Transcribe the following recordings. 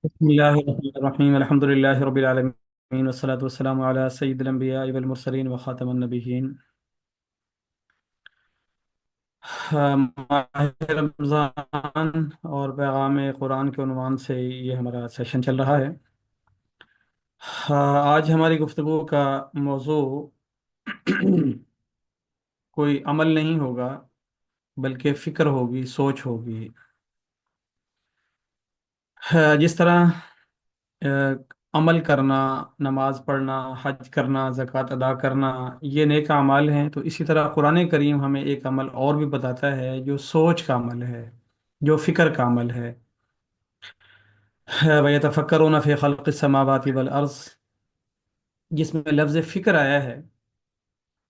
بسم الله الرحمن الرحيم الحمد لله رب العالمين والصلاة والسلام على سيد الأنبياء والمرسلين وخاتم النبيين ماہ رمضان اور پیغام قرآن کے عنوان سے یہ ہمارا سیشن چل رہا ہے۔ آج ہماری گفتگو کا موضوع کوئی عمل نہیں ہوگا بلکہ فکر ہوگی، سوچ ہوگی۔ جس طرح آ، عمل کرنا، نماز پڑھنا، حج کرنا، زکوٰۃ ادا کرنا یہ نیک اعمال ہیں، تو اسی طرح قرآن کریم ہمیں ایک عمل اور بھی بتاتا ہے جو سوچ کا عمل ہے، جو فکر کا عمل ہے۔ وَيَتَفَكَّرُونَ فِي خَلْقِ السَّمَاوَاتِ وَالْأَرْضِ، جس میں لفظ فکر آیا ہے،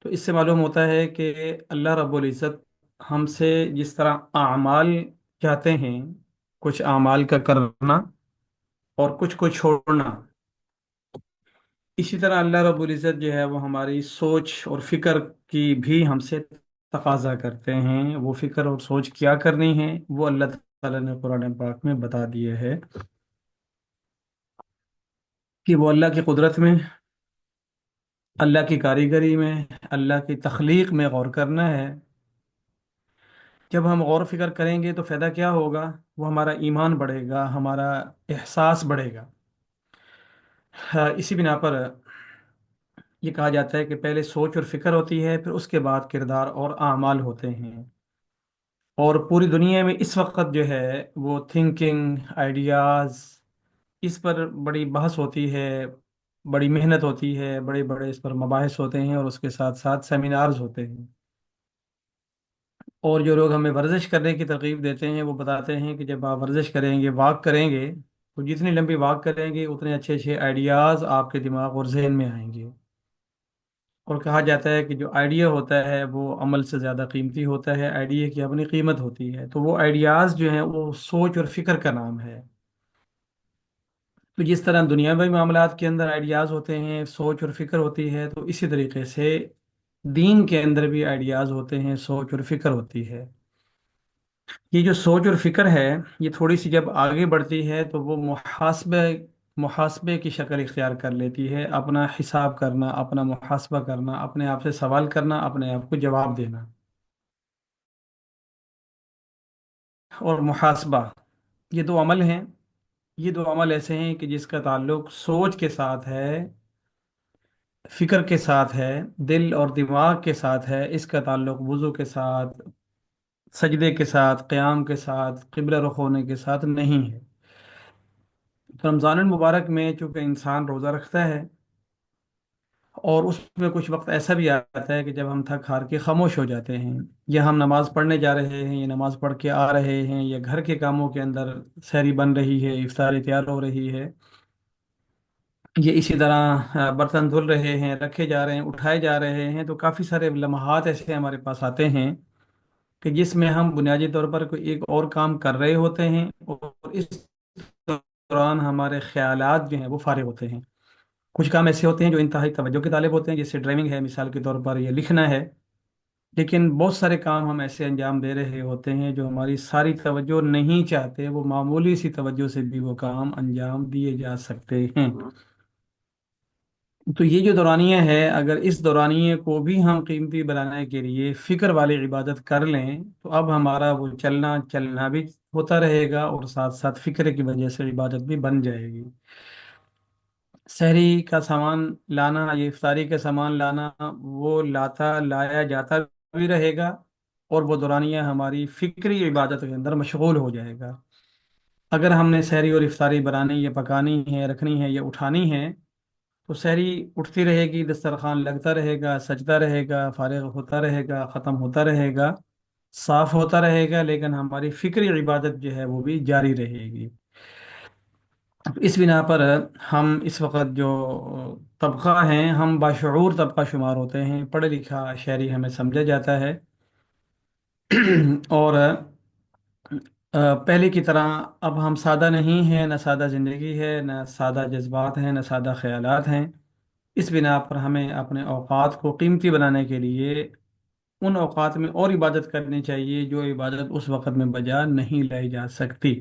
تو اس سے معلوم ہوتا ہے کہ اللہ رب العزت ہم سے جس طرح اعمال چاہتے ہیں، کچھ اعمال کا کرنا اور کچھ کو چھوڑنا، اسی طرح اللہ رب العزت جو ہے وہ ہماری سوچ اور فکر کی بھی ہم سے تقاضا کرتے ہیں۔ وہ فکر اور سوچ کیا کرنی ہے وہ اللہ تعالیٰ نے قرآن پاک میں بتا دیے ہے کہ وہ اللہ کی قدرت میں، اللہ کی کاریگری میں، اللہ کی تخلیق میں غور کرنا ہے۔ جب ہم غور و فکر کریں گے تو فائدہ کیا ہوگا؟ وہ ہمارا ایمان بڑھے گا، ہمارا احساس بڑھے گا۔ اسی بنا پر یہ کہا جاتا ہے کہ پہلے سوچ اور فکر ہوتی ہے، پھر اس کے بعد کردار اور اعمال ہوتے ہیں۔ اور پوری دنیا میں اس وقت جو ہے وہ تھنکنگ، آئیڈیاز، اس پر بڑی بحث ہوتی ہے، بڑی محنت ہوتی ہے، بڑے بڑے اس پر مباحث ہوتے ہیں، اور اس کے ساتھ ساتھ سیمینارز ہوتے ہیں۔ اور جو لوگ ہمیں ورزش کرنے کی ترغیب دیتے ہیں وہ بتاتے ہیں کہ جب آپ ورزش کریں گے، واک کریں گے، تو جتنی لمبی واک کریں گے اتنے اچھے اچھے آئیڈیاز آپ کے دماغ اور ذہن میں آئیں گے۔ اور کہا جاتا ہے کہ جو آئیڈیا ہوتا ہے وہ عمل سے زیادہ قیمتی ہوتا ہے، آئیڈیا کی اپنی قیمت ہوتی ہے، تو وہ آئیڈیاز جو ہیں وہ سوچ اور فکر کا نام ہے۔ تو جس طرح دنیاوی معاملات کے اندر آئیڈیاز ہوتے ہیں، سوچ اور فکر ہوتی ہے، تو اسی طریقے سے دین کے اندر بھی آئیڈیاز ہوتے ہیں، سوچ اور فکر ہوتی ہے۔ یہ جو سوچ اور فکر ہے یہ تھوڑی سی جب آگے بڑھتی ہے تو وہ محاسبے کی شکل اختیار کر لیتی ہے، اپنا حساب کرنا، اپنا محاسبہ کرنا، اپنے آپ سے سوال کرنا، اپنے آپ کو جواب دینا۔ اور محاسبہ، یہ دو عمل ہیں، یہ دو عمل ایسے ہیں کہ جس کا تعلق سوچ کے ساتھ ہے، فکر کے ساتھ ہے، دل اور دماغ کے ساتھ ہے۔ اس کا تعلق وضو کے ساتھ، سجدے کے ساتھ، قیام کے ساتھ، قبلہ رخ ہونے کے ساتھ نہیں ہے۔ تو رمضان المبارک میں چونکہ انسان روزہ رکھتا ہے، اور اس میں کچھ وقت ایسا بھی آتا ہے کہ جب ہم تھک ہار کے خاموش ہو جاتے ہیں، یا ہم نماز پڑھنے جا رہے ہیں، یا نماز پڑھ کے آ رہے ہیں، یا گھر کے کاموں کے اندر سحری بن رہی ہے، افطاری تیار ہو رہی ہے، یہ اسی طرح برتن دھل رہے ہیں، رکھے جا رہے ہیں، اٹھائے جا رہے ہیں، تو کافی سارے لمحات ایسے ہمارے پاس آتے ہیں کہ جس میں ہم بنیادی طور پر کوئی ایک اور کام کر رہے ہوتے ہیں، اور اس دوران ہمارے خیالات جو ہیں وہ فارغ ہوتے ہیں۔ کچھ کام ایسے ہوتے ہیں جو انتہائی توجہ کے طالب ہوتے ہیں، جیسے ڈرائیونگ ہے مثال کے طور پر، یا لکھنا ہے، لیکن بہت سارے کام ہم ایسے انجام دے رہے ہوتے ہیں جو ہماری ساری توجہ نہیں چاہتے، وہ معمولی سی توجہ سے بھی وہ کام انجام دیے جا سکتے ہیں۔ تو یہ جو دورانیہ ہے، اگر اس دورانیے کو بھی ہم قیمتی بنانے کے لیے فکر والی عبادت کر لیں تو اب ہمارا وہ چلنا چلنا بھی ہوتا رہے گا، اور ساتھ ساتھ فکر کی وجہ سے عبادت بھی بن جائے گی۔ سحری کا سامان لانا، یہ افطاری کا سامان لانا، وہ لایا جاتا بھی رہے گا، اور وہ دورانیہ ہماری فکری عبادت کے اندر مشغول ہو جائے گا۔ اگر ہم نے سحری اور افطاری بنانی یا پکانی ہے، رکھنی ہے یا اٹھانی ہے، تو سحری اٹھتی رہے گی، دسترخوان لگتا رہے گا، سجتا رہے گا، فارغ ہوتا رہے گا، ختم ہوتا رہے گا، صاف ہوتا رہے گا، لیکن ہماری فکری عبادت جو ہے وہ بھی جاری رہے گی۔ اس بنا پر ہم اس وقت جو طبقہ ہیں، ہم باشعور طبقہ شمار ہوتے ہیں، پڑھا لکھا شہری ہمیں سمجھا جاتا ہے، اور پہلے کی طرح اب ہم سادہ نہیں ہیں، نہ سادہ زندگی ہے، نہ سادہ جذبات ہیں، نہ سادہ خیالات ہیں۔ اس بنا پر ہمیں اپنے اوقات کو قیمتی بنانے کے لیے ان اوقات میں اور عبادت کرنی چاہیے جو عبادت اس وقت میں بجا نہیں لائی جا سکتی۔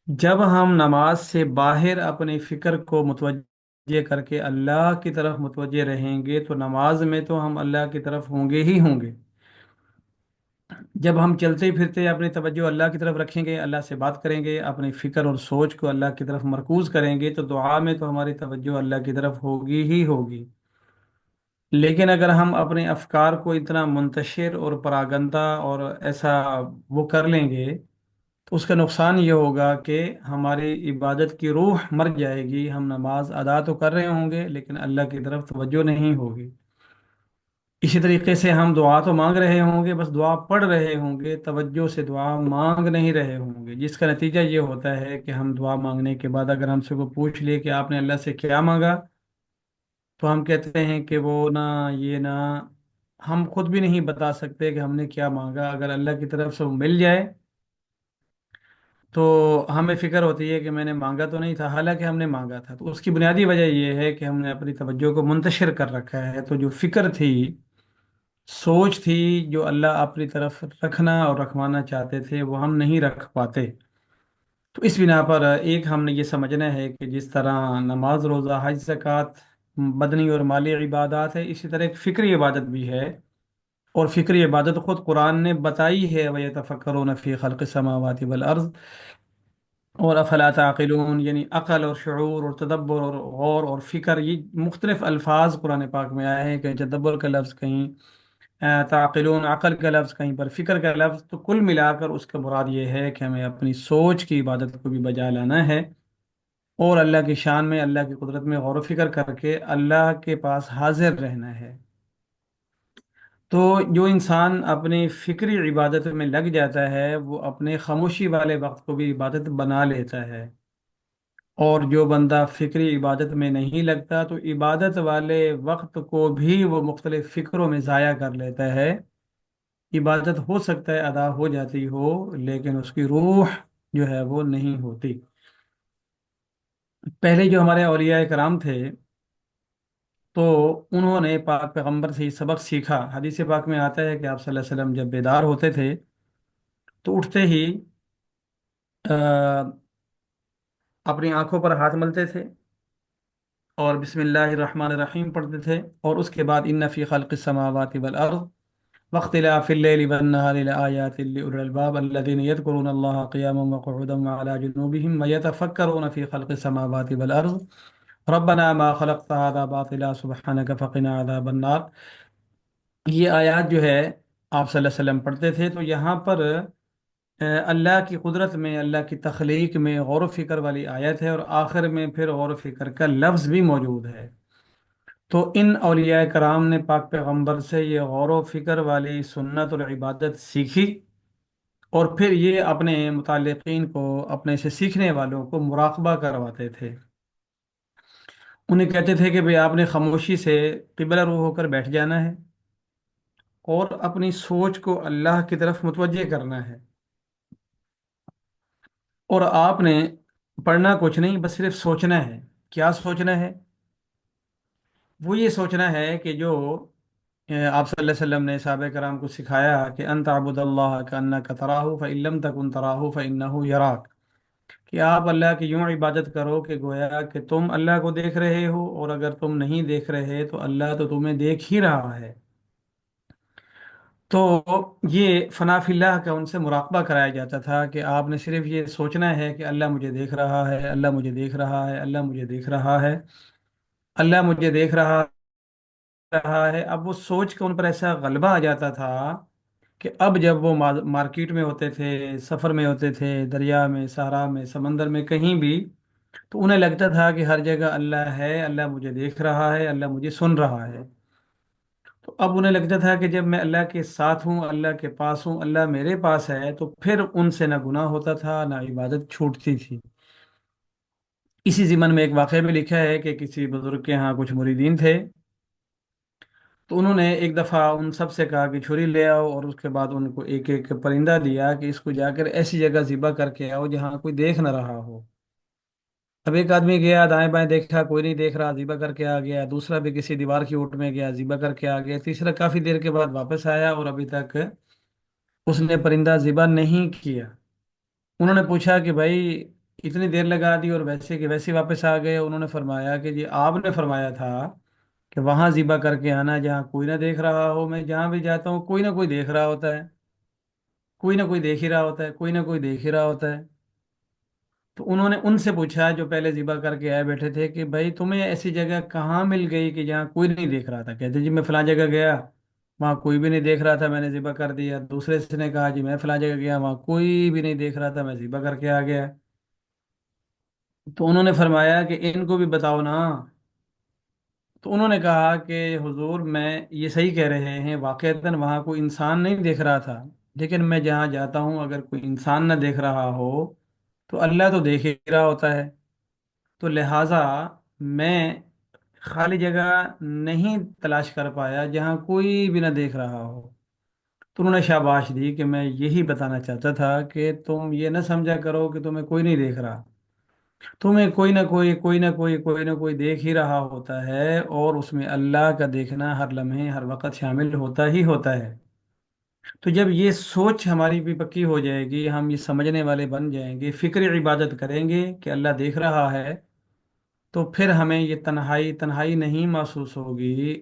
جب ہم نماز سے باہر اپنی فکر کو متوجہ کر کے اللہ کی طرف متوجہ رہیں گے تو نماز میں تو ہم اللہ کی طرف ہوں گے ہی ہوں گے۔ جب ہم چلتے پھرتے اپنی توجہ اللہ کی طرف رکھیں گے، اللہ سے بات کریں گے، اپنی فکر اور سوچ کو اللہ کی طرف مرکوز کریں گے، تو دعا میں تو ہماری توجہ اللہ کی طرف ہوگی ہی ہوگی۔ لیکن اگر ہم اپنے افکار کو اتنا منتشر اور پراگندہ اور ایسا وہ کر لیں گے تو اس کا نقصان یہ ہوگا کہ ہماری عبادت کی روح مر جائے گی، ہم نماز ادا تو کر رہے ہوں گے لیکن اللہ کی طرف توجہ نہیں ہوگی۔ اسی طریقے سے ہم دعا تو مانگ رہے ہوں گے، بس دعا پڑھ رہے ہوں گے، توجہ سے دعا مانگ نہیں رہے ہوں گے، جس کا نتیجہ یہ ہوتا ہے کہ ہم دعا مانگنے کے بعد اگر ہم سے کو پوچھ لیے کہ آپ نے اللہ سے کیا مانگا، تو ہم کہتے ہیں کہ وہ نہ یہ نہ، ہم خود بھی نہیں بتا سکتے کہ ہم نے کیا مانگا۔ اگر اللہ کی طرف سے وہ مل جائے تو ہمیں فکر ہوتی ہے کہ میں نے مانگا تو نہیں تھا، حالانکہ ہم نے مانگا تھا۔ تو اس کی بنیادی وجہ یہ ہے کہ ہم نے اپنی توجہ کو منتشر کر رکھا ہے، تو جو فکر تھی، سوچ تھی، جو اللہ اپنی طرف رکھنا اور رکھوانا چاہتے تھے، وہ ہم نہیں رکھ پاتے۔ تو اس بنا پر ایک ہم نے یہ سمجھنا ہے کہ جس طرح نماز، روزہ، حج، زکوٰۃ بدنی اور مالی عبادات ہے، اسی طرح ایک فکری عبادت بھی ہے، اور فکری عبادت خود قرآن نے بتائی ہے، وَيَتَفَكَّرُونَ فِي خَلْقِ السَّمَاوَاتِ وَالْأَرْضِ، اور افلا تعقلون، یعنی عقل اور شعور اور تدبر اور غور اور فکر، یہ مختلف الفاظ قرآن پاک میں آئے ہیں، کہیں تدبر کا لفظ، کہیں تعقلون عقل کا لفظ، کہیں پر فکر کا لفظ، تو کل ملا کر اس کا مراد یہ ہے کہ ہمیں اپنی سوچ کی عبادت کو بھی بجا لانا ہے، اور اللہ کی شان میں، اللہ کی قدرت میں غور و فکر کر کے اللہ کے پاس حاضر رہنا ہے۔ تو جو انسان اپنی فکری عبادت میں لگ جاتا ہے وہ اپنے خاموشی والے وقت کو بھی عبادت بنا لیتا ہے، اور جو بندہ فکری عبادت میں نہیں لگتا تو عبادت والے وقت کو بھی وہ مختلف فکروں میں ضائع کر لیتا ہے۔ عبادت ہو سکتا ہے ادا ہو جاتی ہو، لیکن اس کی روح جو ہے وہ نہیں ہوتی۔ پہلے جو ہمارے اولیاء کرام تھے تو انہوں نے پاک پیغمبر سے یہ سبق سیکھا۔ حدیث پاک میں آتا ہے کہ آپ صلی اللہ علیہ وسلم جب بیدار ہوتے تھے تو اٹھتے ہی آ، اپنی آنکھوں پر ہاتھ ملتے تھے اور بسم اللہ الرحمن الرحیم پڑھتے تھے، اور اس کے بعد ان فی خلق السماوات والارض واختلاف اللیل والنہار لآیات لأولی الالباب الذین یذکرون اللہ قیاما وقعودا وعلی جنوبہم ویتفکرون فی خلق السماوات والارض ربنا ما خلقت هذا باطلا سبحانك فقنا عذاب النار۔ یہ آیات جو ہے آپ صلی اللہ علیہ وسلم پڑھتے تھے، تو یہاں پر اللہ کی قدرت میں، اللہ کی تخلیق میں غور و فکر والی آیت ہے، اور آخر میں پھر غور و فکر کا لفظ بھی موجود ہے۔ تو ان اولیاء کرام نے پاک پیغمبر سے یہ غور و فکر والی سنت اور عبادت سیکھی، اور پھر یہ اپنے متعلقین کو، اپنے سے سیکھنے والوں کو مراقبہ کرواتے تھے۔ انہیں کہتے تھے کہ بھئی آپ نے خاموشی سے قبلہ رو ہو کر بیٹھ جانا ہے اور اپنی سوچ کو اللہ کی طرف متوجہ کرنا ہے، اور آپ نے پڑھنا کچھ نہیں، بس صرف سوچنا ہے۔ کیا سوچنا ہے؟ وہ یہ سوچنا ہے کہ جو آپ صلی اللہ علیہ وسلم نے صحابہ کرام کو سکھایا کہ ان تعبد اللہ کأنک تراہ فإن لم تکن تراہ فإنہ یراک، کہ آپ اللہ کی یوں عبادت کرو کہ گویا کہ تم اللہ کو دیکھ رہے ہو، اور اگر تم نہیں دیکھ رہے تو اللہ تو تمہیں دیکھ ہی رہا ہے۔ تو یہ فنا فی اللہ کا ان سے مراقبہ کرایا جاتا تھا کہ آپ نے صرف یہ سوچنا ہے کہ اللہ مجھے دیکھ رہا ہے، اللہ مجھے دیکھ رہا ہے، اللہ مجھے دیکھ رہا ہے، اللہ مجھے دیکھ رہا ہے۔ اب وہ سوچ کے ان پر ایسا غلبہ آ جاتا تھا کہ اب جب وہ مارکیٹ میں ہوتے تھے، سفر میں ہوتے تھے، دریا میں، صحرا میں، سمندر میں، کہیں بھی، تو انہیں لگتا تھا کہ ہر جگہ اللہ ہے، اللہ مجھے دیکھ رہا ہے، اللہ مجھے سن رہا ہے۔ تو اب انہیں لگتا تھا کہ جب میں اللہ کے ساتھ ہوں، اللہ کے پاس ہوں، اللہ میرے پاس ہے، تو پھر ان سے نہ گناہ ہوتا تھا، نہ عبادت چھوٹتی تھی۔ اسی ضمن میں ایک واقعہ بھی لکھا ہے کہ کسی بزرگ کے ہاں کچھ مریدین تھے، تو انہوں نے ایک دفعہ ان سب سے کہا کہ چھری لے آؤ، اور اس کے بعد ان کو ایک ایک پرندہ دیا کہ اس کو جا کر ایسی جگہ ذبح کر کے آؤ جہاں کوئی دیکھ نہ رہا ہو۔ اب ایک آدمی گیا، دائیں بائیں دیکھا، کوئی نہیں دیکھ رہا، ذبح کر کے آ گیا۔ دوسرا بھی کسی دیوار کی اوٹ میں گیا، ذبح کر کے آ گیا۔ تیسرا کافی دیر کے بعد واپس آیا اور ابھی تک اس نے پرندہ ذبح نہیں کیا۔ انہوں نے پوچھا کہ بھائی اتنی دیر لگا دی اور ویسے کہ ویسے واپس آ گئے۔ انہوں نے فرمایا کہ جی آپ نے فرمایا تھا کہ وہاں ذبح کر کے آنا جہاں کوئی نہ دیکھ رہا ہو۔ میں جہاں بھی جاتا ہوں کوئی نہ کوئی دیکھ رہا ہوتا ہے، کوئی نہ کوئی دیکھ ہی رہا ہوتا ہے، کوئی نہ کوئی دیکھ ہی رہا ہوتا ہے۔ تو انہوں نے ان سے پوچھا جو پہلے ذبح کر کے آئے بیٹھے تھے کہ بھائی تمہیں ایسی جگہ کہاں مل گئی کہ جہاں کوئی نہیں دیکھ رہا تھا؟ کہتے جی میں فلاں جگہ گیا، وہاں کوئی بھی نہیں دیکھ رہا تھا، میں نے ذبح کر دیا۔ دوسرے سے نے کہا جی میں فلاں جگہ گیا، وہاں کوئی بھی نہیں دیکھ رہا تھا، میں ذبح کر کے آ گیا۔ تو انہوں نے فرمایا کہ ان کو بھی بتاؤ نا۔ تو انہوں نے کہا کہ حضور میں یہ صحیح کہہ رہے ہیں، واقعتاً وہاں کوئی انسان نہیں دیکھ رہا تھا، لیکن میں جہاں جاتا ہوں اگر کوئی انسان نہ دیکھ رہا ہو تو اللہ تو دیکھ ہی رہا ہوتا ہے۔ تو لہٰذا میں خالی جگہ نہیں تلاش کر پایا جہاں کوئی بھی نہ دیکھ رہا ہو۔ تو انہوں نے شاباش دی کہ میں یہی بتانا چاہتا تھا کہ تم یہ نہ سمجھا کرو کہ تمہیں کوئی نہیں دیکھ رہا، تمہیں کوئی نہ کوئی دیکھ ہی رہا ہوتا ہے، اور اس میں اللہ کا دیکھنا ہر لمحے ہر وقت شامل ہوتا ہی ہوتا ہے۔ تو جب یہ سوچ ہماری بھی پکی ہو جائے گی، ہم یہ سمجھنے والے بن جائیں گے، فکر عبادت کریں گے کہ اللہ دیکھ رہا ہے، تو پھر ہمیں یہ تنہائی تنہائی نہیں محسوس ہوگی،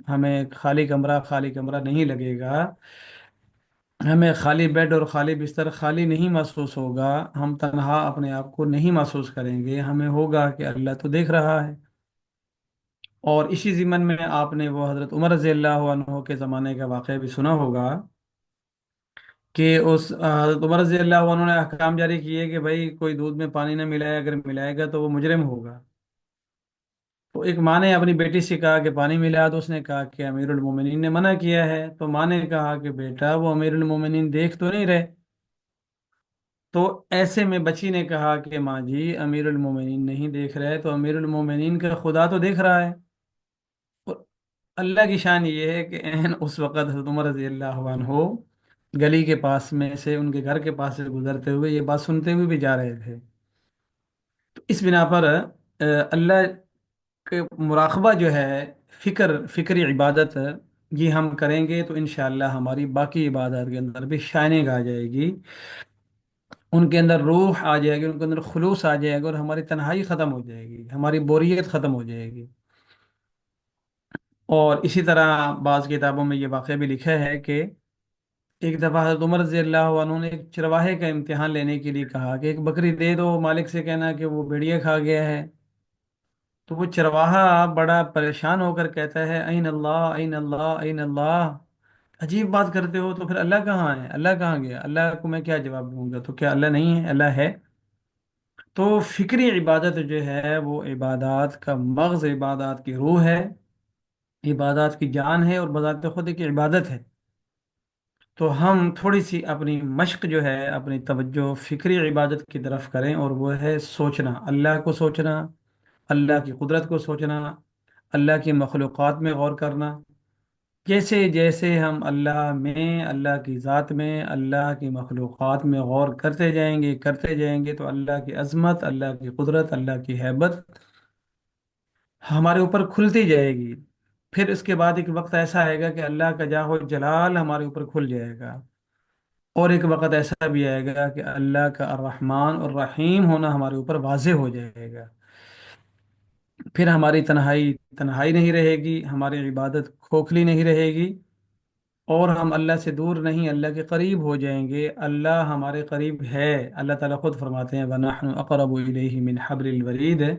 ہمیں خالی کمرہ نہیں لگے گا، ہمیں خالی بیڈ اور خالی بستر خالی نہیں محسوس ہوگا، ہم تنہا اپنے آپ کو نہیں محسوس کریں گے، ہمیں ہوگا کہ اللہ تو دیکھ رہا ہے۔ اور اسی ضمن میں آپ نے وہ حضرت عمر رضی اللہ عنہ کے زمانے کا واقعہ بھی سنا ہوگا کہ اس حضرت عمر رضی اللہ عنہ نے احکام جاری کیے کہ بھائی کوئی دودھ میں پانی نہ ملائے، اگر ملائے گا تو وہ مجرم ہوگا۔ تو ایک ماں نے اپنی بیٹی سے کہا کہ پانی ملا، تو اس نے کہا کہ امیر المومنین نے منع کیا ہے۔ تو ماں نے کہا کہ بیٹا وہ امیر المومنین دیکھ تو نہیں رہے۔ تو ایسے میں بچی نے کہا کہ ماں جی امیر المومنین نہیں دیکھ رہے تو امیر المومنین کا خدا تو دیکھ رہا ہے۔ اور اللہ کی شان یہ ہے کہ اس وقت حضرت عمر رضی اللہ عنہ گلی کے پاس میں سے، ان کے گھر کے پاس سے گزرتے ہوئے یہ بات سنتے ہوئے بھی جا رہے تھے۔ تو اس بنا پر اللہ کے مراقبہ جو ہے، فکری عبادت، یہ ہم کریں گے تو انشاءاللہ ہماری باقی عبادات کے اندر بھی شائننگ آ جائے گی، ان کے اندر روح آ جائے گی، ان کے اندر خلوص آ جائے گا، اور ہماری تنہائی ختم ہو جائے گی، ہماری بوریت ختم ہو جائے گی۔ اور اسی طرح بعض کتابوں میں یہ واقعہ بھی لکھا ہے کہ ایک دفعہ حضرت عمر رضی اللہ عنہ نے ایک چرواہے کا امتحان لینے کے لیے کہا کہ ایک بکری دے دو، مالک سے کہنا کہ وہ بھیڑیا کھا گیا ہے۔ تو وہ چرواہا بڑا پریشان ہو کر کہتا ہے این اللہ این اللہ این اللہ، عجیب بات کرتے ہو، تو پھر اللہ کہاں ہے؟ اللہ کہاں گیا؟ اللہ کو میں کیا جواب دوں گا؟ تو کیا اللہ نہیں ہے؟ اللہ ہے۔ تو فکری عبادت جو ہے وہ عبادات کا مغز، عبادات کی روح ہے، عبادات کی جان ہے، اور بذات خود ایک عبادت ہے۔ تو ہم تھوڑی سی اپنی مشق جو ہے، اپنی توجہ فکری عبادت کی طرف کریں، اور وہ ہے سوچنا، اللہ کو سوچنا، اللہ کی قدرت کو سوچنا، اللہ کی مخلوقات میں غور کرنا۔ جیسے جیسے ہم اللہ میں، اللہ کی ذات میں، اللہ کی مخلوقات میں غور کرتے جائیں گے تو اللہ کی عظمت، اللہ کی قدرت، اللہ کی ہیبت ہمارے اوپر کھلتی جائے گی۔ پھر اس کے بعد ایک وقت ایسا آئے گا کہ اللہ کا جاہ و جلال ہمارے اوپر کھل جائے گا، اور ایک وقت ایسا بھی آئے گا کہ اللہ کا الرحمن اور رحیم ہونا ہمارے اوپر واضح ہو جائے گا۔ پھر ہماری تنہائی تنہائی نہیں رہے گی، ہماری عبادت کھوکھلی نہیں رہے گی، اور ہم اللہ سے دور نہیں، اللہ کے قریب ہو جائیں گے۔ اللہ ہمارے قریب ہے، اللہ تعالیٰ خود فرماتے ہیں وَنَحْنُ أَقْرَبُ إِلَيْهِ مِنْ حَبْلِ الْوَرِيدِ،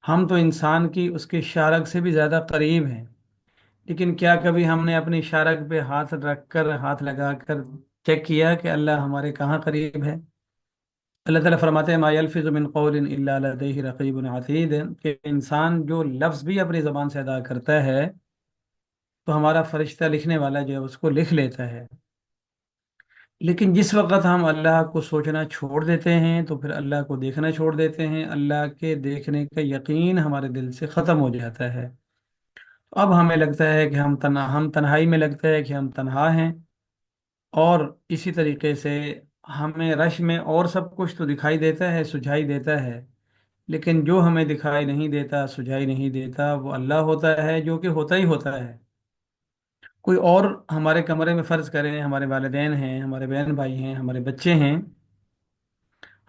ہم تو انسان کی اس کے شارک سے بھی زیادہ قریب ہیں۔ لیکن کیا کبھی ہم نے اپنی شارک پہ ہاتھ رکھ کر، ہاتھ لگا کر چیک کیا کہ اللہ ہمارے کہاں قریب ہے؟ اللہ تعالیٰ فرماتے ہیں ما یلفظ من قول الا لدیہ رقیب عتید، کہ انسان جو لفظ بھی اپنی زبان سے ادا کرتا ہے تو ہمارا فرشتہ لکھنے والا جو ہے اس کو لکھ لیتا ہے۔ لیکن جس وقت ہم اللہ کو سوچنا چھوڑ دیتے ہیں تو پھر اللہ کو دیکھنا چھوڑ دیتے ہیں، اللہ کے دیکھنے کا یقین ہمارے دل سے ختم ہو جاتا ہے۔ اب ہمیں لگتا ہے کہ ہم تنہائی میں لگتا ہے کہ ہم تنہا ہیں، اور اسی طریقے سے ہمیں رش میں اور سب کچھ تو دکھائی دیتا ہے، سجھائی دیتا ہے، لیکن جو ہمیں دکھائی نہیں دیتا، سجھائی نہیں دیتا، وہ اللہ ہوتا ہے جو کہ ہوتا ہی ہوتا ہے۔ کوئی اور ہمارے کمرے میں فرض کریں ہمارے والدین ہیں، ہمارے بہن بھائی ہیں، ہمارے بچے ہیں،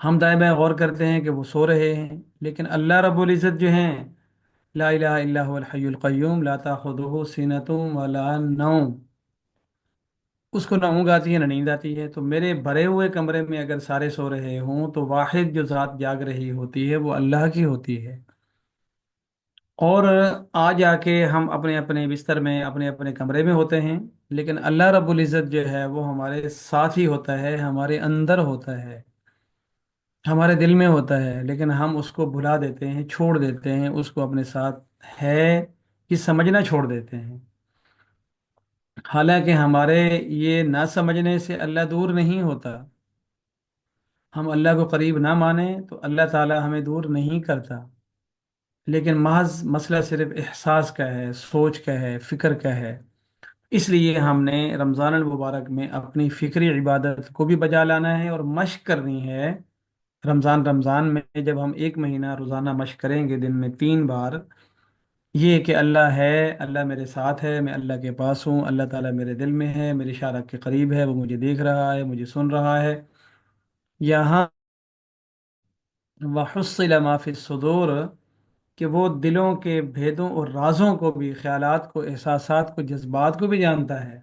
ہم دائیں بائیں غور کرتے ہیں کہ وہ سو رہے ہیں، لیکن اللہ رب العزت جو ہیں، لا الہ الا هو الحی القیوم لا تاخذہ سینۃ ولا نوم، اس کو نہ اونگ آتی ہے نہ نیند آتی ہے۔ تو میرے بھرے ہوئے کمرے میں اگر سارے سو رہے ہوں تو واحد جو ذات جاگ رہی ہوتی ہے وہ اللہ کی ہوتی ہے۔ اور آ جا کے ہم اپنے اپنے بستر میں اپنے اپنے کمرے میں ہوتے ہیں، لیکن اللہ رب العزت جو ہے وہ ہمارے ساتھ ہی ہوتا ہے، ہمارے اندر ہوتا ہے، ہمارے دل میں ہوتا ہے، لیکن ہم اس کو بھلا دیتے ہیں، چھوڑ دیتے ہیں، اس کو اپنے ساتھ ہے کہ سمجھنا چھوڑ دیتے ہیں۔ حالانکہ ہمارے یہ نہ سمجھنے سے اللہ دور نہیں ہوتا، ہم اللہ کو قریب نہ مانیں تو اللہ تعالی ہمیں دور نہیں کرتا، لیکن محض مسئلہ صرف احساس کا ہے، سوچ کا ہے، فکر کا ہے۔ اس لیے ہم نے رمضان المبارک میں اپنی فکری عبادت کو بھی بجا لانا ہے اور مشق کرنی ہے۔ رمضان میں جب ہم ایک مہینہ روزانہ مشق کریں گے دن میں 3 بار، یہ کہ اللہ ہے، اللہ میرے ساتھ ہے، میں اللہ کے پاس ہوں، اللہ تعالیٰ میرے دل میں ہے، میری اشارہ کے قریب ہے، وہ مجھے دیکھ رہا ہے، مجھے سن رہا ہے۔ یہاں وحصل ما فی الصدور، کہ وہ دلوں کے بھیدوں اور رازوں کو بھی، خیالات کو، احساسات کو، جذبات کو بھی جانتا ہے۔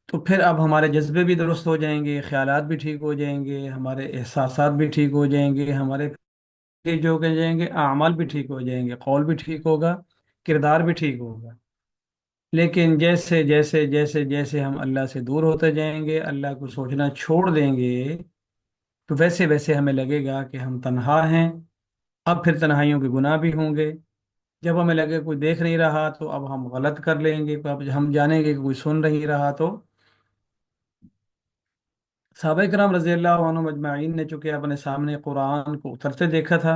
تو پھر اب ہمارے جذبے بھی درست ہو جائیں گے، خیالات بھی ٹھیک ہو جائیں گے، ہمارے احساسات بھی ٹھیک ہو جائیں گے، ہمارے جو کہ جائیں گے، اعمال بھی ٹھیک ہو جائیں گے، قول بھی ٹھیک ہوگا، کردار بھی ٹھیک ہوگا۔ لیکن جیسے جیسے جیسے جیسے ہم اللہ سے دور ہوتے جائیں گے، اللہ کو سوچنا چھوڑ دیں گے، تو ویسے ویسے ہمیں لگے گا کہ ہم تنہا ہیں۔ اب پھر تنہائیوں کے گناہ بھی ہوں گے۔ جب ہمیں لگے کوئی دیکھ نہیں رہا تو اب ہم غلط کر لیں گے، اب ہم جانیں گے کہ کوئی سن نہیں رہا تو۔ صحابہ کرام رضی اللہ عنہم اجمعین نے چونکہ اپنے سامنے قرآن کو اترتے دیکھا تھا،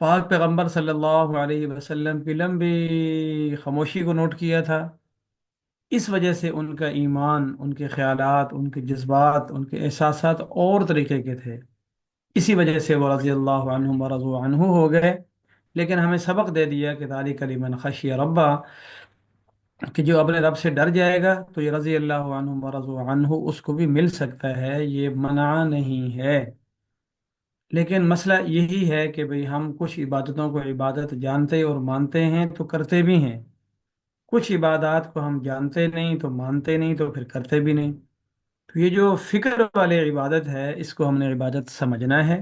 پاک پیغمبر صلی اللہ علیہ وسلم کی لمبی خاموشی کو نوٹ کیا تھا، اس وجہ سے ان کا ایمان، ان کے خیالات، ان کے جذبات، ان کے احساسات اور طریقے کے تھے۔ اسی وجہ سے وہ رضی اللہ عنہم ورضوا عنہ ہو گئے۔ لیکن ہمیں سبق دے دیا کہ ذالک لمن خشی ربہ، کہ جو اپنے رب سے ڈر جائے گا تو یہ رضی اللہ عنہم ورضوا عنہ اس کو بھی مل سکتا ہے، یہ منع نہیں ہے۔ لیکن مسئلہ یہی ہے کہ بھئی ہم کچھ عبادتوں کو عبادت جانتے اور مانتے ہیں تو کرتے بھی ہیں، کچھ عبادات کو ہم جانتے نہیں تو مانتے نہیں تو پھر کرتے بھی نہیں۔ تو یہ جو فکر والے عبادت ہے، اس کو ہم نے عبادت سمجھنا ہے۔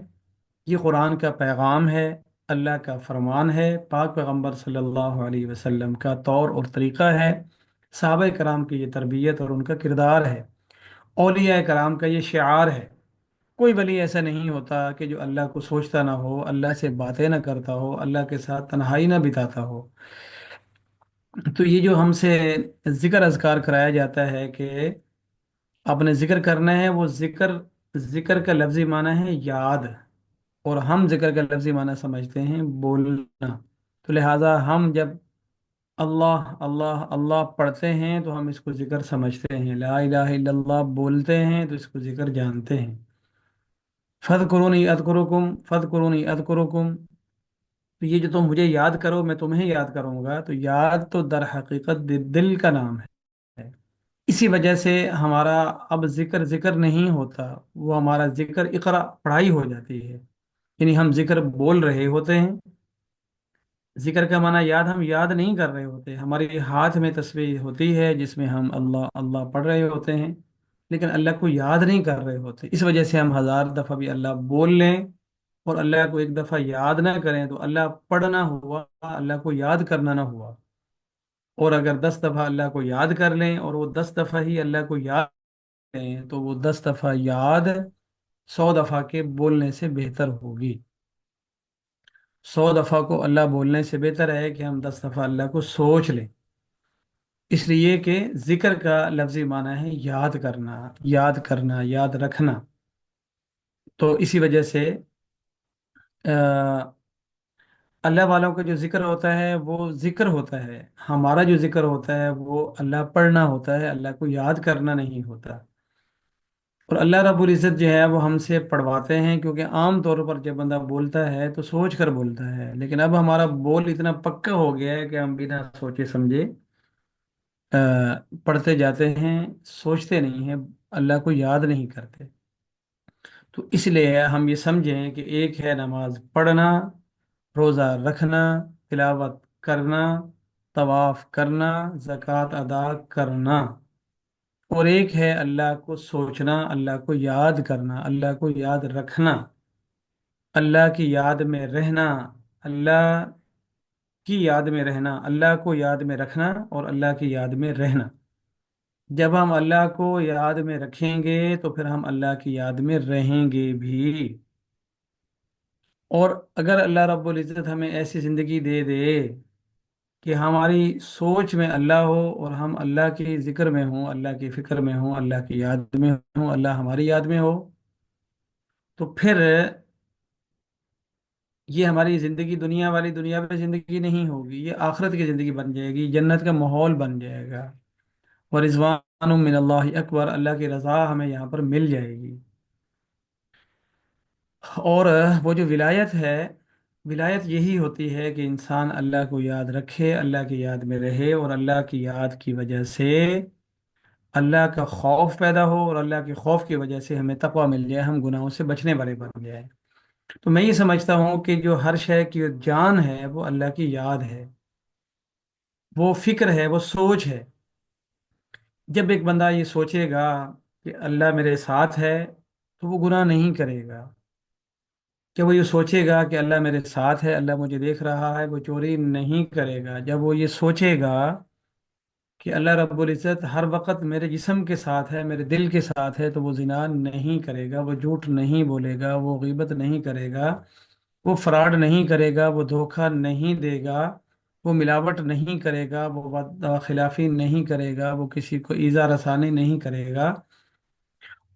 یہ قرآن کا پیغام ہے، اللہ کا فرمان ہے، پاک پیغمبر صلی اللہ علیہ وسلم کا طور اور طریقہ ہے، صحابہ کرام کی یہ تربیت اور ان کا کردار ہے، اولیاء کرام کا یہ شعار ہے۔ کوئی ولی ایسا نہیں ہوتا کہ جو اللہ کو سوچتا نہ ہو، اللہ سے باتیں نہ کرتا ہو، اللہ کے ساتھ تنہائی نہ بتاتا ہو۔ تو یہ جو ہم سے ذکر اذکار کرایا جاتا ہے کہ آپ نے ذکر کرنا ہے، وہ ذکر، ذکر کا لفظی معنی ہے یاد، اور ہم ذکر کا لفظی معنی سمجھتے ہیں بولنا۔ تو لہٰذا ہم جب اللہ اللہ اللہ پڑھتے ہیں تو ہم اس کو ذکر سمجھتے ہیں، لا الہ الا اللہ بولتے ہیں تو اس کو ذکر جانتے ہیں۔ فَاذْكُرُونِي أَذْكُرُكُمْ فَاذْكُرُونِي أَذْكُرُكُمْ، تو یہ جو تم مجھے یاد کرو میں تمہیں یاد کروں گا، تو یاد تو در حقیقت دل کا نام ہے۔ اسی وجہ سے ہمارا اب ذکر ذکر نہیں ہوتا، وہ ہمارا ذکر اقرا پڑھائی ہو جاتی ہے، یعنی ہم ذکر بول رہے ہوتے ہیں۔ ذکر کا معنی یاد، ہم یاد نہیں کر رہے ہوتے، ہمارے ہاتھ میں تسبیح ہوتی ہے جس میں ہم اللہ اللہ پڑھ رہے ہوتے ہیں، لیکن اللہ کو یاد نہیں کر رہے ہوتے۔ اس وجہ سے ہم 1000 دفعہ بھی اللہ بول لیں اور اللہ کو ایک دفعہ یاد نہ کریں تو اللہ پڑھنا ہوا، اللہ کو یاد کرنا نہ ہوا۔ اور اگر 10 دفعہ اللہ کو یاد کر لیں اور وہ 10 دفعہ ہی اللہ کو یاد کریں تو وہ 10 دفعہ یاد 100 دفعہ کے بولنے سے بہتر ہوگی۔ 100 دفعہ کو اللہ بولنے سے بہتر ہے کہ ہم 10 دفعہ اللہ کو سوچ لیں، اس لیے کہ ذکر کا لفظی معنی ہے یاد کرنا، یاد کرنا، یاد رکھنا۔ تو اسی وجہ سے اللہ والوں کا جو ذکر ہوتا ہے وہ ذکر ہوتا ہے، ہمارا جو ذکر ہوتا ہے وہ اللہ پڑھنا ہوتا ہے، اللہ کو یاد کرنا نہیں ہوتا۔ اور اللہ رب العزت جو ہے وہ ہم سے پڑھواتے ہیں، کیونکہ عام طور پر جب بندہ بولتا ہے تو سوچ کر بولتا ہے، لیکن اب ہمارا بول اتنا پکا ہو گیا ہے کہ ہم بنا سوچے سمجھے پڑھتے جاتے ہیں، سوچتے نہیں ہیں، اللہ کو یاد نہیں کرتے۔ تو اس لیے ہم یہ سمجھیں کہ ایک ہے نماز پڑھنا، روزہ رکھنا، تلاوت کرنا، طواف کرنا، زکوٰۃ ادا کرنا، اور ایک ہے اللہ کو سوچنا، اللہ کو یاد کرنا، اللہ کو یاد رکھنا، اللہ کی یاد میں رہنا، اللہ کی یاد میں رہنا، اللہ کو یاد میں رکھنا اور اللہ کی یاد میں رہنا۔ جب ہم اللہ کو یاد میں رکھیں گے تو پھر ہم اللہ کی یاد میں رہیں گے بھی۔ اور اگر اللہ رب العزت ہمیں ایسی زندگی دے دے کہ ہماری سوچ میں اللہ ہو اور ہم اللہ کے ذکر میں ہوں، اللہ کی فکر میں ہوں، اللہ کی یاد میں ہوں، اللہ ہماری یاد میں ہو، تو پھر یہ ہماری زندگی دنیا والی دنیا میں زندگی نہیں ہوگی، یہ آخرت کی زندگی بن جائے گی، جنت کا ماحول بن جائے گا۔ ورضوان من اللہ اکبر، اللہ کی رضا ہمیں یہاں پر مل جائے گی۔ اور وہ جو ولایت ہے، ولایت یہی ہوتی ہے کہ انسان اللہ کو یاد رکھے، اللہ کی یاد میں رہے، اور اللہ کی یاد کی وجہ سے اللہ کا خوف پیدا ہو، اور اللہ کے خوف کی وجہ سے ہمیں تقوی مل جائے، ہم گناہوں سے بچنے والے بن جائیں۔ تو میں یہ سمجھتا ہوں کہ جو ہر شے کی جان ہے وہ اللہ کی یاد ہے، وہ فکر ہے، وہ سوچ ہے۔ جب ایک بندہ یہ سوچے گا کہ اللہ میرے ساتھ ہے تو وہ گناہ نہیں کرے گا۔ کہ وہ یہ سوچے گا کہ اللہ میرے ساتھ ہے، اللہ مجھے دیکھ رہا ہے، وہ چوری نہیں کرے گا۔ جب وہ یہ سوچے گا کہ اللہ رب العزت ہر وقت میرے جسم کے ساتھ ہے، میرے دل کے ساتھ ہے، تو وہ زنا نہیں کرے گا، وہ جھوٹ نہیں بولے گا، وہ غیبت نہیں کرے گا، وہ فراڈ نہیں کرے گا، وہ دھوکہ نہیں دے گا، وہ ملاوٹ نہیں کرے گا، وہ وعدہ خلافی نہیں کرے گا، وہ کسی کو ایذا رسانی نہیں کرے گا۔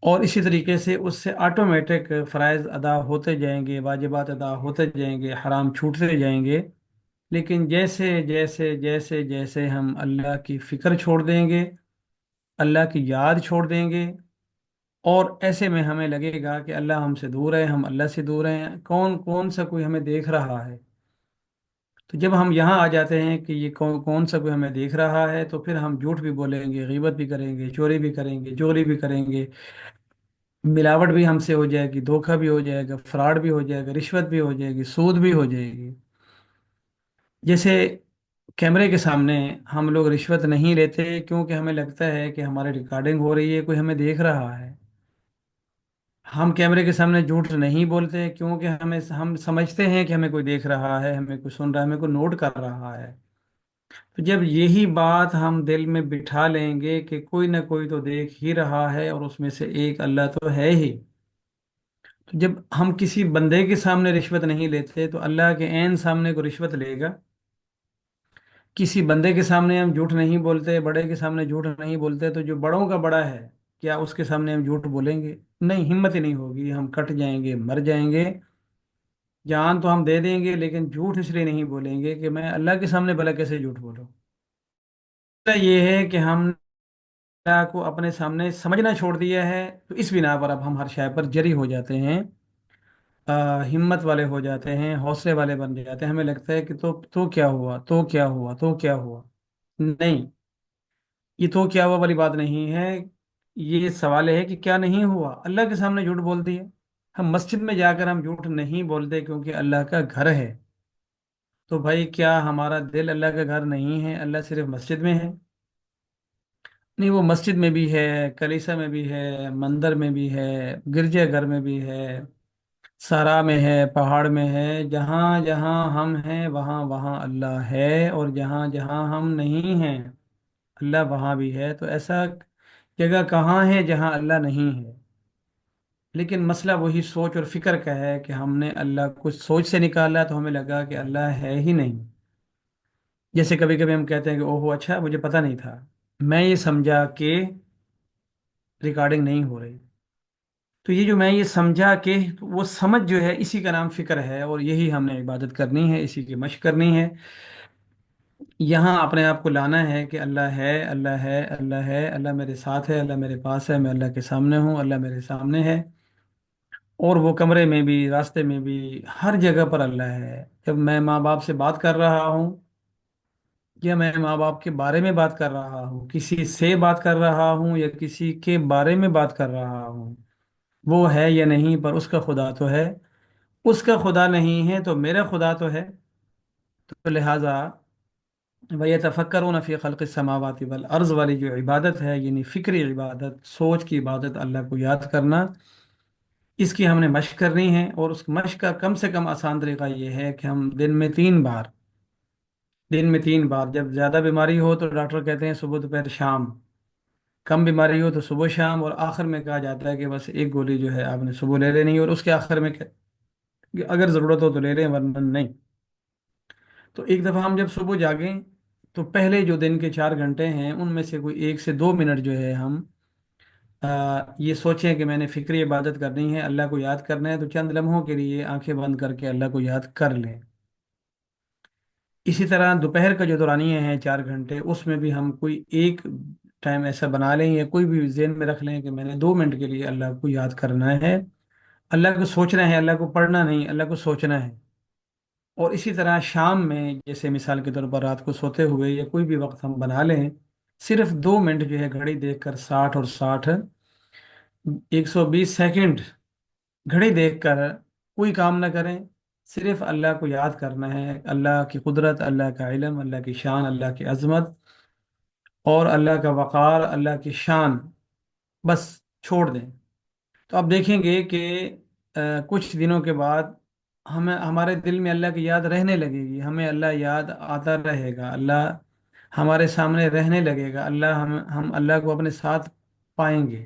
اور اسی طریقے سے اس سے آٹومیٹک فرائض ادا ہوتے جائیں گے، واجبات ادا ہوتے جائیں گے، حرام چھوٹتے جائیں گے۔ لیکن جیسے جیسے جیسے جیسے ہم اللہ کی فکر چھوڑ دیں گے، اللہ کی یاد چھوڑ دیں گے، اور ایسے میں ہمیں لگے گا کہ اللہ ہم سے دور ہے، ہم اللہ سے دور ہیں، کون کون سا کوئی ہمیں دیکھ رہا ہے۔ تو جب ہم یہاں آ جاتے ہیں کہ یہ کون کون سا کوئی ہمیں دیکھ رہا ہے، تو پھر ہم جھوٹ بھی بولیں گے، غیبت بھی کریں گے، چوری بھی کریں گے، چوری بھی کریں گے، ملاوٹ بھی ہم سے ہو جائے گی، دھوکہ بھی ہو جائے گا، فراڈ بھی ہو جائے گا، رشوت بھی ہو جائے گی، سود بھی ہو جائے گی۔ جیسے کیمرے کے سامنے ہم لوگ رشوت نہیں لیتے کیونکہ ہمیں لگتا ہے کہ ہماری ریکارڈنگ ہو رہی ہے، کوئی ہمیں دیکھ رہا ہے۔ ہم کیمرے کے سامنے جھوٹ نہیں بولتے کیونکہ ہم سمجھتے ہیں کہ ہمیں کوئی دیکھ رہا ہے، ہمیں کوئی سن رہا ہے، ہمیں کوئی نوٹ کر رہا ہے۔ تو جب یہی بات ہم دل میں بٹھا لیں گے کہ کوئی نہ کوئی تو دیکھ ہی رہا ہے، اور اس میں سے ایک اللہ تو ہے ہی، تو جب ہم کسی بندے کے سامنے رشوت نہیں لیتے تو اللہ کے عین سامنے کو رشوت لے گا۔ کسی بندے کے سامنے ہم جھوٹ نہیں بولتے، بڑے کے سامنے جھوٹ نہیں بولتے، تو جو بڑوں کا بڑا ہے، کیا اس کے سامنے ہم جھوٹ بولیں گے؟ نہیں، ہمت ہی نہیں ہوگی، ہم کٹ جائیں گے، مر جائیں گے۔ جان تو ہم دے دیں گے لیکن جھوٹ اس لیے نہیں بولیں گے کہ میں اللہ کے سامنے بھلا کیسے جھوٹ بولوں۔ یہ ہے کہ ہم نے اللہ کو اپنے سامنے سمجھنا چھوڑ دیا ہے، تو اس بنا پر اب ہم ہر شے پر جری ہو جاتے ہیں، ہمت والے ہو جاتے ہیں، حوصلے والے بن جاتے ہیں۔ ہمیں لگتا ہے کہ تو کیا ہوا، تو کیا ہوا، تو کیا ہوا۔ نہیں، یہ تو کیا ہوا والی بات نہیں ہے۔ یہ سوال ہے کہ کیا نہیں ہوا، اللہ کے سامنے جھوٹ بول دیے۔ ہم مسجد میں جا کر ہم جھوٹ نہیں بولتے کیونکہ اللہ کا گھر ہے۔ تو بھائی کیا ہمارا دل اللہ کا گھر نہیں ہے، اللہ صرف مسجد میں ہے؟ نہیں، وہ مسجد میں بھی ہے، کلیسا میں بھی ہے، مندر میں بھی ہے، گرجا گھر میں بھی ہے، سارا میں ہے، پہاڑ میں ہے، جہاں جہاں ہم ہیں وہاں وہاں اللہ ہے، اور جہاں جہاں ہم نہیں ہیں اللہ وہاں بھی ہے۔ تو ایسا جگہ کہاں ہے جہاں اللہ نہیں ہے؟ لیکن مسئلہ وہی سوچ اور فکر کا ہے کہ ہم نے اللہ کو سوچ سے نکالا تو ہمیں لگا کہ اللہ ہے ہی نہیں۔ جیسے کبھی کبھی ہم کہتے ہیں کہ اوہو اچھا مجھے پتہ نہیں تھا، میں یہ سمجھا کہ ریکارڈنگ نہیں ہو رہی۔ تو یہ جو میں یہ سمجھا کہ، تو وہ سمجھ جو ہے اسی کا نام فکر ہے، اور یہی ہم نے عبادت کرنی ہے، اسی کی مشق کرنی ہے۔ یہاں اپنے آپ کو لانا ہے کہ اللہ ہے، اللہ ہے، اللہ ہے، اللہ میرے ساتھ ہے، اللہ میرے پاس ہے، میں اللہ کے سامنے ہوں، اللہ میرے سامنے ہے، اور وہ کمرے میں بھی، راستے میں بھی، ہر جگہ پر اللہ ہے۔ جب میں ماں باپ سے بات کر رہا ہوں، یا میں ماں باپ کے بارے میں بات کر رہا ہوں، کسی سے بات کر رہا ہوں، یا کسی کے بارے میں بات کر رہا ہوں، وہ ہے یا نہیں، پر اس کا خدا تو ہے. اس کا خدا نہیں ہے تو میرا خدا تو ہے. تو لہٰذا وَيَتَفَكَّرُونَ فِي خَلْقِ السَّمَاوَاتِ وَالْأَرْضِ والی جو عبادت ہے، یعنی فکری عبادت، سوچ کی عبادت، اللہ کو یاد کرنا، اس کی ہم نے مشق کرنی ہے. اور اس مشق کا کم سے کم آسان طریقہ یہ ہے کہ ہم دن میں 3 بار، جب زیادہ بیماری ہو تو ڈاکٹر کہتے ہیں صبح دوپہر شام، کم بیماری ہو تو صبح شام، اور آخر میں کہا جاتا ہے کہ بس ایک گولی جو ہے آپ نے صبح لے لینی ہے، اور اس کے آخر میں کہ اگر ضرورت ہو تو لے لیں ورنہ نہیں. تو ایک دفعہ ہم جب صبح جاگیں تو پہلے جو دن کے 4 گھنٹے ہیں ان میں سے کوئی 1 سے 2 منٹ جو ہے ہم یہ سوچیں کہ میں نے فکری عبادت کرنی ہے، اللہ کو یاد کرنا ہے، تو چند لمحوں کے لیے آنکھیں بند کر کے اللہ کو یاد کر لیں. اسی طرح دوپہر کا جو دورانیہ ہے 4 گھنٹے، اس میں بھی ہم کوئی ایک ٹائم ایسا بنا لیں یا کوئی بھی ذہن میں رکھ لیں کہ میں نے 2 منٹ کے لیے اللہ کو یاد کرنا ہے، اللہ کو سوچنا ہے، اللہ کو پڑھنا نہیں، اللہ کو سوچنا ہے. اور اسی طرح شام میں جیسے مثال کے طور پر رات کو سوتے ہوئے یا کوئی بھی وقت ہم بنا لیں، صرف 2 منٹ جو ہے گھڑی دیکھ کر، 60 اور 60، 120 سیکنڈ گھڑی دیکھ کر کوئی کام نہ کریں، صرف اللہ کو یاد کرنا ہے، اللہ کی قدرت، اللہ کا علم، اللہ کی شان، اللہ کی عظمت اور اللہ کا وقار، اللہ کی شان، بس چھوڑ دیں. تو آپ دیکھیں گے کہ کچھ دنوں کے بعد ہمارے دل میں اللہ کی یاد رہنے لگے گی، ہمیں اللہ یاد آتا رہے گا، اللہ ہمارے سامنے رہنے لگے گا، ہم اللہ کو اپنے ساتھ پائیں گے.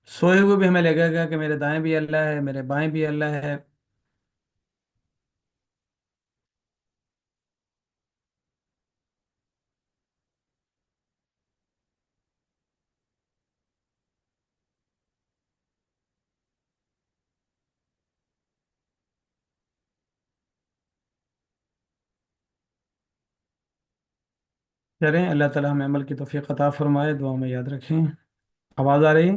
سوئے ہوئے بھی ہمیں لگے گا کہ میرے دائیں بھی اللہ ہے، میرے بائیں بھی اللہ ہے. چلیں، اللہ تعالیٰ ہمیں عمل کی توفیق عطا فرمائے، دعا میں یاد رکھیں. آواز آ رہی ہے؟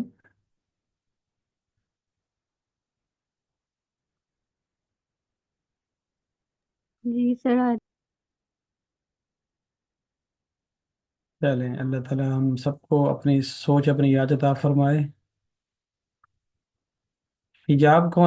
جی سر چلیں، اللہ تعالیٰ ہم سب کو اپنی سوچ، اپنی یاد عطا فرمائے. حجاب کون